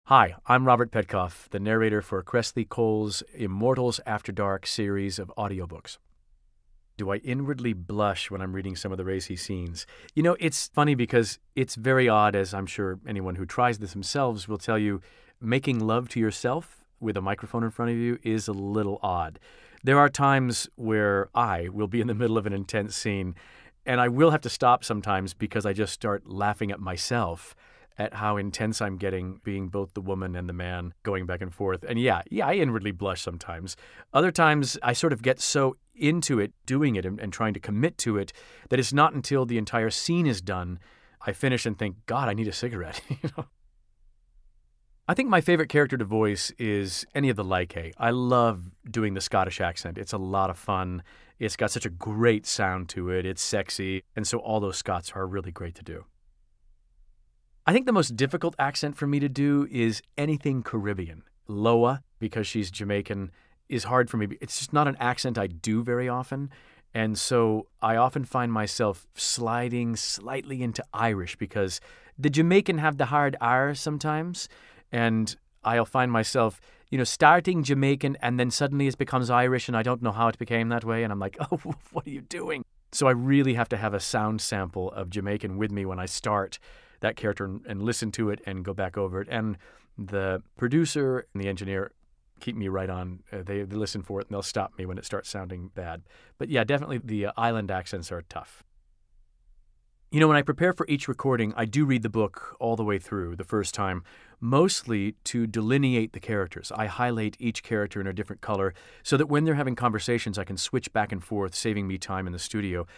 Hi, I'm Robert Petkoff, the narrator for Kresley Cole's IMMORTALS After Dark series of audiobooks. Do I inwardly blush when I'm reading some of the racy scenes? You know, it's funny because it's very odd, as I'm sure anyone who tries this themselves will tell you, making love to yourself with a microphone in front of you is a little odd. There are times where I will be in the middle of an intense scene, and I will have to stop sometimes because I just start laughing at myself at how intense I'm getting, being both the woman and the man going back and forth. And yeah, I inwardly blush sometimes. Other times I sort of get so into it, doing it and trying to commit to it, that it's not until the entire scene is done, I finish and think, God, I need a cigarette. I think my favorite character to voice is any of the Like. I love doing the Scottish accent. It's a lot of fun. It's got such a great sound to it. It's sexy. And so all those Scots are really great to do. I think the most difficult accent for me to do is anything Caribbean. Loa, because she's Jamaican, is hard for me. It's just not an accent I do very often. And so I often find myself sliding slightly into Irish because the Jamaican have the hard R sometimes. And I'll find myself, starting Jamaican and then suddenly it becomes Irish and I don't know how it became that way. And I'm like, oh, what are you doing? So I really have to have a sound sample of Jamaican with me when I start that character and listen to it and go back over it. And the producer and the engineer keep me right on. They listen for it and they'll stop me when it starts sounding bad. But yeah, definitely the island accents are tough. When I prepare for each recording, I do read the book all the way through the first time, mostly to delineate the characters. I highlight each character in a different color so that when they're having conversations, I can switch back and forth, saving me time in the studio.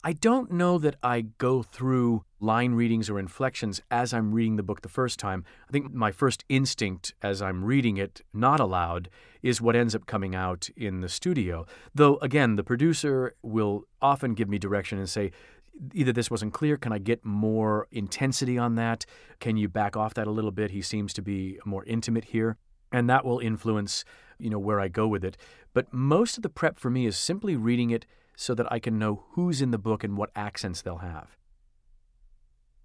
I don't know that I go through line readings or inflections as I'm reading the book the first time. I think my first instinct as I'm reading it, not aloud, is what ends up coming out in the studio. Though, again, the producer will often give me direction and say, either this wasn't clear, can I get more intensity on that? Can you back off that a little bit? He seems to be more intimate here. And that will influence, where I go with it. But most of the prep for me is simply reading it so that I can know who's in the book and what accents they'll have.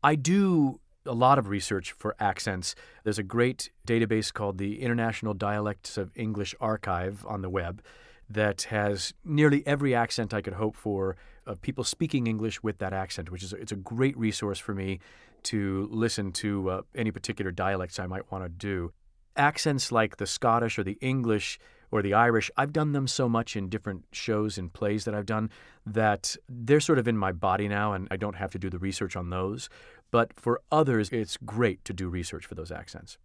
I do a lot of research for accents. There's a great database called the International Dialects of English Archive on the web that has nearly every accent I could hope for of people speaking English with that accent, it's a great resource for me to listen to any particular dialects I might want to do. Accents like the Scottish or the English or the Irish, I've done them so much in different shows and plays that I've done that they're sort of in my body now and I don't have to do the research on those. But for others, it's great to do research for those accents.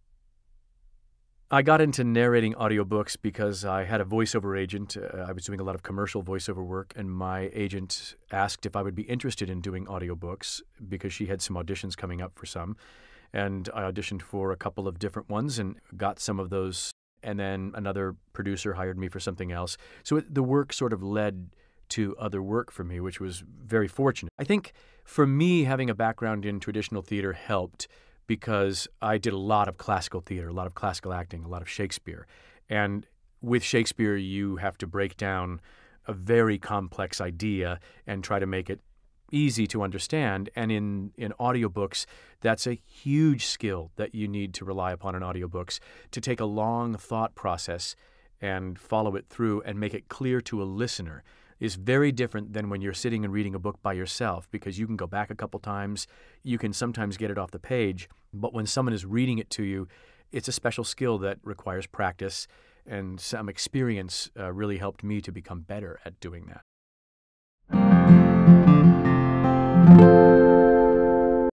I got into narrating audiobooks because I had a voiceover agent. I was doing a lot of commercial voiceover work, and my agent asked if I would be interested in doing audiobooks because she had some auditions coming up for some. And I auditioned for a couple of different ones and got some of those. And then another producer hired me for something else. So the work sort of led to other work for me, which was very fortunate. I think for me, having a background in traditional theater helped because I did a lot of classical theater, a lot of classical acting, a lot of Shakespeare. And with Shakespeare, you have to break down a very complex idea and try to make it easy to understand. And in audiobooks, that's a huge skill that you need to rely upon in audiobooks, to take a long thought process and follow it through and make it clear to a listener is very different than when you're sitting and reading a book by yourself, because you can go back a couple times, you can sometimes get it off the page, but when someone is reading it to you, it's a special skill that requires practice, and some experience really helped me to become better at doing that.